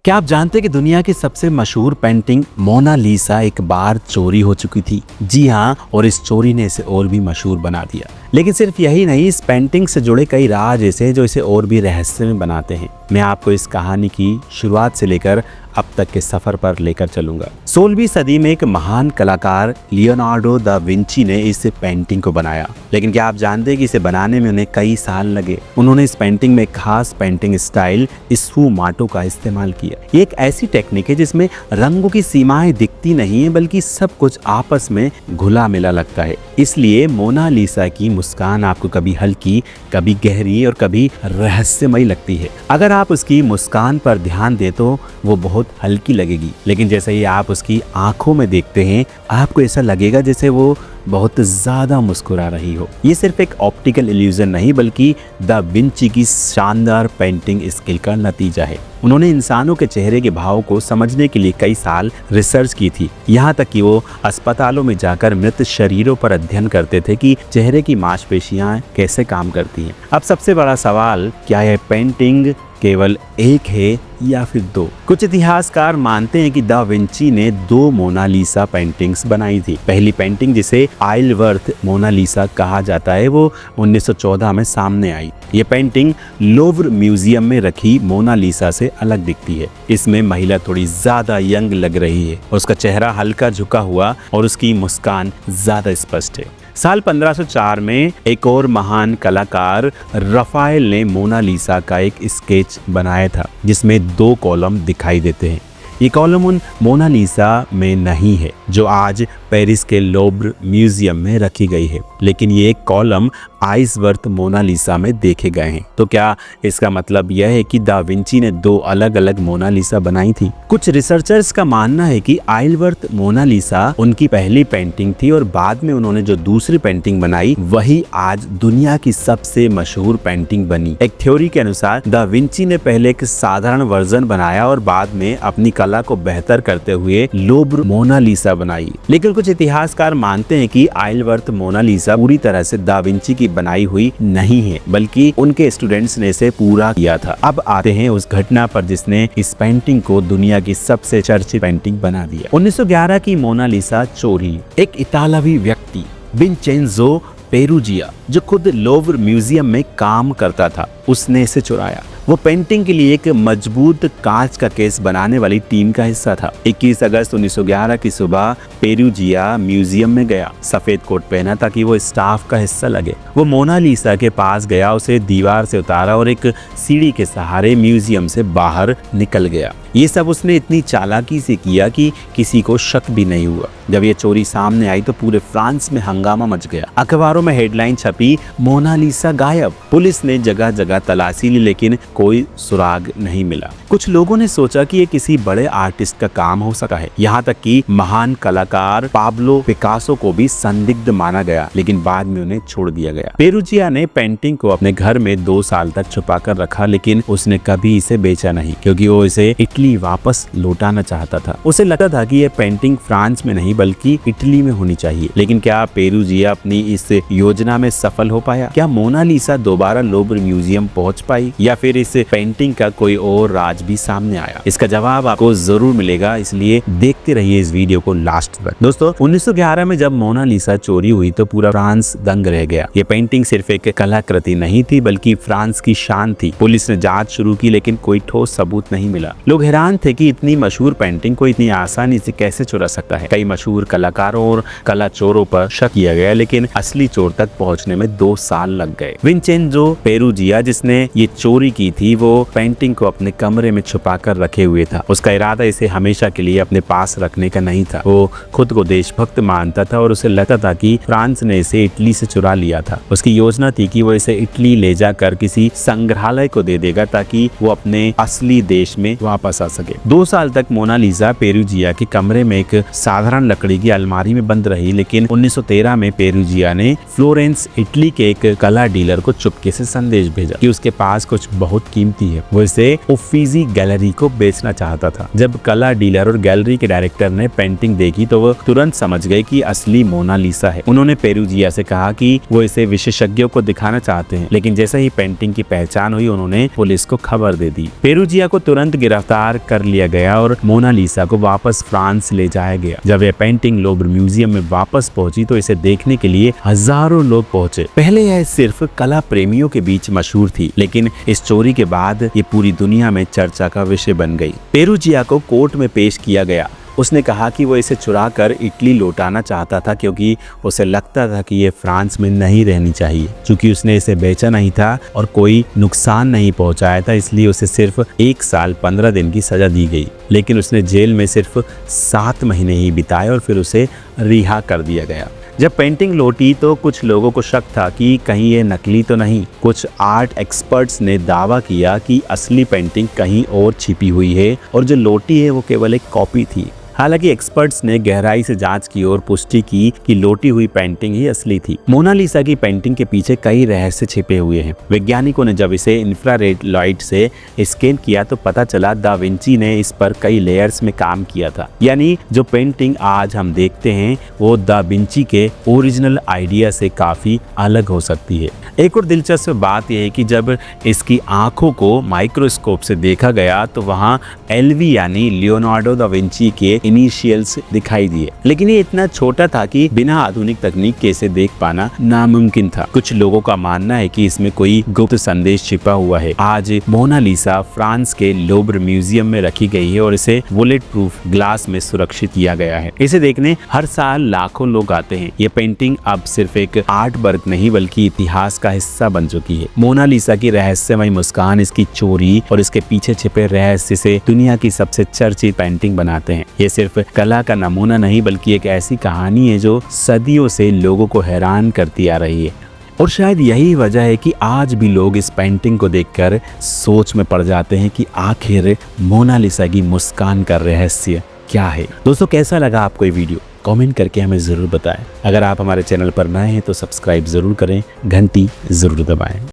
क्या आप जानते हैं कि दुनिया की सबसे मशहूर पेंटिंग मोनालिसा एक बार चोरी हो चुकी थी? जी हाँ, और इस चोरी ने इसे और भी मशहूर बना दिया। लेकिन सिर्फ यही नहीं, इस पेंटिंग से जुड़े कई राज ऐसे जो इसे और भी रहस्यमय बनाते हैं। मैं आपको इस कहानी की शुरुआत से लेकर अब तक के सफर पर लेकर चलूंगा। 16वीं सदी में एक महान कलाकार लियोनार्डो दा विंची ने इस पेंटिंग को बनाया। लेकिन क्या आप जानते हैं कि इसे बनाने में उन्हें कई साल लगे। उन्होंने इस पेंटिंग में खास पेंटिंग स्टाइल स्फुमाटो का इस्तेमाल किया। ये एक ऐसी टेक्निक है जिसमें रंगों की सीमाएं दिखती नहीं है, बल्कि सब कुछ आपस में घुला मिला लगता है। इसलिए मोनालिसा की मुस्कान आपको कभी हल्की, कभी गहरी और कभी रहस्यमयी लगती है। अगर आप उसकी मुस्कान पर ध्यान दें तो वो बहुत हल्की लगेगी, लेकिन जैसे ही आप उसकी आंखों में देखते हैं आपको ऐसा लगेगा जैसे वो बहुत ज्यादा मुस्कुरा रही हो। ये सिर्फ एक ऑप्टिकल इल्यूजन नहीं, बल्कि दा विंची की शानदार पेंटिंग स्किल का नतीजा है। उन्होंने इंसानों के चेहरे के भाव को समझने के लिए कई साल रिसर्च की थी। यहाँ तक कि वो अस्पतालों में जाकर मृत शरीरों पर अध्ययन करते थे कि चेहरे की मांसपेशियां कैसे काम करती हैं। अब सबसे बड़ा सवाल, क्या यह पेंटिंग केवल एक है या फिर दो? कुछ इतिहासकार मानते हैं कि दा विंची ने 2 मोनालिसा पेंटिंग्स बनाई थी। पहली पेंटिंग, जिसे आइलवर्थ मोनालिसा कहा जाता है, वो 1914 में सामने आई। ये पेंटिंग लोव्र म्यूजियम में रखी मोनालिसा से अलग दिखती है। इसमें महिला थोड़ी ज्यादा यंग लग रही है, उसका चेहरा हल्का झुका हुआ और उसकी मुस्कान ज्यादा स्पष्ट है। साल 1504 में एक और महान कलाकार रफाएल ने मोनालिसा का एक स्केच बनाया था, जिसमें 2 कॉलम दिखाई देते हैं। ये कॉलम उन मोनालिसा में नहीं है जो आज पेरिस के लोव्र म्यूजियम में रखी गई है, लेकिन ये एक कॉलम आइसवर्थ मोनालिसा में देखे गए हैं। तो क्या इसका मतलब यह है कि दा विंची ने 2 अलग अलग मोनालिसा बनाई थी? कुछ रिसर्चर्स का मानना है कि आइलवर्थ मोनालिसा उनकी पहली पेंटिंग थी और बाद में उन्होंने जो दूसरी पेंटिंग बनाई वही आज दुनिया की सबसे मशहूर पेंटिंग बनी। एक थ्योरी के अनुसार दा विंची ने पहले एक साधारण वर्जन बनाया और बाद में अपनी कला को बेहतर करते हुए लोव्र मोनालिसा बनाई। लेकिन कुछ इतिहासकार मानते हैं कि आइलवर्थ मोनालिसा पूरी तरह से दा विंची की बनाई हुई नहीं है, बल्कि उनके स्टूडेंट्स ने इसे पूरा किया था। अब आते हैं उस घटना पर जिसने इस पेंटिंग को दुनिया की सबसे चर्चित पेंटिंग बना दिया। 1911 की मोनालिसा चोरी। एक इतालवी व्यक्ति विंचेंजो पेरुजिया, जो खुद लोव्र म्यूजियम में काम करता था, उसने इसे चुराया। वो पेंटिंग के लिए एक मजबूत कांच का केस बनाने वाली टीम का हिस्सा था। 21 अगस्त 1911 की सुबह पेरुजिया म्यूजियम में गया। सफेद कोट पहना ताकि वो स्टाफ का हिस्सा लगे। वो मोनालिसा के पास गया, उसे दीवार से उतारा और एक सीढ़ी के सहारे म्यूजियम से बाहर निकल गया। ये सब उसने इतनी चालाकी से किया कि किसी को शक भी नहीं हुआ। जब ये चोरी सामने आई तो पूरे फ्रांस में हंगामा मच गया। अखबारों में हेडलाइन छपी, मोनालिसा गायब। पुलिस ने जगह जगह तलाशी ली, लेकिन कोई सुराग नहीं मिला। कुछ लोगों ने सोचा कि ये किसी बड़े आर्टिस्ट का काम हो सकता है। यहाँ तक कि महान कलाकार पाब्लो पिकासो को भी संदिग्ध माना गया, लेकिन बाद में उन्हें छोड़ दिया गया। पेरुजिया ने पेंटिंग को अपने घर में 2 साल तक छुपा कर रखा, लेकिन उसने कभी इसे बेचा नहीं, क्योंकि वो इसे इटली वापस लौटाना चाहता था। उसे लगता था कि यह पेंटिंग फ्रांस में नहीं बल्कि इटली में होनी चाहिए। लेकिन क्या पेरुजिया अपनी इस योजना में सफल हो पाया? क्या मोनालिसा दोबारा लोव्र म्यूजियम पहुंच पाई, या फिर इस पेंटिंग का कोई और राज भी सामने आया? इसका जवाब आपको जरूर मिलेगा, इसलिए देखते रहिए इस वीडियो को लास्ट तक। दोस्तों, 1911 में जब मोनालिसा चोरी हुई तो पूरा फ्रांस दंग रह गया। ये पेंटिंग सिर्फ एक कलाकृति नहीं थी, बल्कि फ्रांस की शान थी। पुलिस ने जांच शुरू की, लेकिन कोई ठोस सबूत नहीं मिला। लोग हैरान थे कि इतनी मशहूर पेंटिंग को इतनी आसानी से कैसे चुरा सकता है। कई मशहूर कलाकारों और कला चोरों पर शक किया गया, लेकिन असली चोर तक पहुंचने में 2 साल लग गए। विंचेंजो पेरुजिया, जिसने ये चोरी की थी, वो पेंटिंग को अपने कमरे में छुपा कर रखे हुए था। उसका इरादा इसे हमेशा के लिए अपने पास रखने का नहीं था। वो खुद को देशभक्त मानता था और उसे लगता था कि फ्रांस ने इसे इटली से चुरा लिया था। उसकी योजना थी कि वो इसे इटली ले जाकर किसी संग्रहालय को दे देगा ताकि वो अपने असली देश में वापस आ सके। 2 साल तक मोनालिसा पेरुजिया के कमरे में एक साधारण लकड़ी की अलमारी में बंद रही, लेकिन 1913 में पेरुजिया ने फ्लोरेंस, इटली के एक कला डीलर को चुपके से संदेश भेजा। कि उसके पास कुछ बहुत कीमती है। वो इसे उफीजी गैलरी को बेचना चाहता था। जब कला डीलर और गैलरी के डायरेक्टर ने पेंटिंग देखी तो वो तुरंत समझ गए कि असली मोनालिसा है। उन्होंने पेरूजिया से कहा कि वो इसे विशेषज्ञों को दिखाना चाहते हैं, लेकिन जैसे ही पेंटिंग की पहचान हुई उन्होंने पुलिस को खबर दे दी। पेरूजिया को तुरंत गिरफ्तार कर लिया गया और मोनालिसा को वापस फ्रांस ले जाया गया। जब यह पेंटिंग लोव्र म्यूजियम में वापस पहुंची तो इसे देखने के लिए हजारों लोग पहुंचे। पहले यह सिर्फ कला प्रेमियों के बीच मशहूर थी, लेकिन इस चोरी के बाद ये पूरी दुनिया में चर्चा का विषय बन गई। पेरूजिया को कोर्ट में पेश किया गया। उसने कहा कि वो इसे चुरा कर इटली लौटाना चाहता था क्योंकि उसे लगता था कि ये फ्रांस में नहीं रहनी चाहिए। चूंकि उसने इसे बेचा नहीं था और कोई नुकसान नहीं पहुंचाया था, इसलिए उसे सिर्फ 1 साल 15 दिन की सजा दी गई। लेकिन उसने जेल में सिर्फ 7 महीने ही बिताए और फिर उसे रिहा कर दिया गया। जब पेंटिंग लौटी तो कुछ लोगों को शक था कि कहीं ये नकली तो नहीं। कुछ आर्ट एक्सपर्ट्स ने दावा किया कि असली पेंटिंग कहीं और छिपी हुई है और जो लौटी है वो केवल एक कॉपी थी। हालांकि एक्सपर्ट्स ने गहराई से जांच की और पुष्टि की कि लौटी हुई पेंटिंग ही असली थी। मोनालिसा की पेंटिंग के पीछे कई रहस्य छिपे हुए हैं। वैज्ञानिकों ने जब इसे इंफ्रारेड लाइट से स्कैन किया तो पता चला दा विंची ने इस पर कई लेयर्स में काम किया था। यानी जो पेंटिंग आज हम देखते हैं वो दा विंची के ओरिजिनल आइडिया से काफी अलग हो सकती है। एक और दिलचस्प बात यह है कि जब इसकी आंखों को माइक्रोस्कोप से देखा गया तो वहाँ एलवी यानी लियोनार्डो दा विंची के इनिशियल्स दिखाई दिए, लेकिन ये इतना छोटा था कि बिना आधुनिक तकनीक के इसे देख पाना नामुमकिन था। कुछ लोगों का मानना है कि इसमें कोई गुप्त संदेश छिपा हुआ है। आज मोनालिसा फ्रांस के लोव्र म्यूजियम में रखी गई है और इसे बुलेट प्रूफ ग्लास में सुरक्षित किया गया है। इसे देखने हर साल लाखों लोग आते हैं। ये पेंटिंग अब सिर्फ एक आर्ट वर्क नहीं बल्कि इतिहास का हिस्सा बन चुकी है। मोनालिसा की रहस्यमय मुस्कान, इसकी चोरी और इसके पीछे छिपे रहस्य से दुनिया की सबसे चर्चित पेंटिंग बनाते हैं। ये सिर्फ कला का नमूना नहीं बल्कि एक ऐसी कहानी है जो सदियों से लोगों को हैरान करती आ रही है। और शायद यही वजह है कि आज भी लोग इस पेंटिंग को देखकर सोच में पड़ जाते हैं कि आखिर मोनालिसा की मुस्कान का रहस्य क्या है। दोस्तों, कैसा लगा आपको ये वीडियो? कमेंट करके हमें ज़रूर बताएं। अगर आप हमारे चैनल पर नए हैं तो सब्सक्राइब ज़रूर करें, घंटी ज़रूर दबाएं।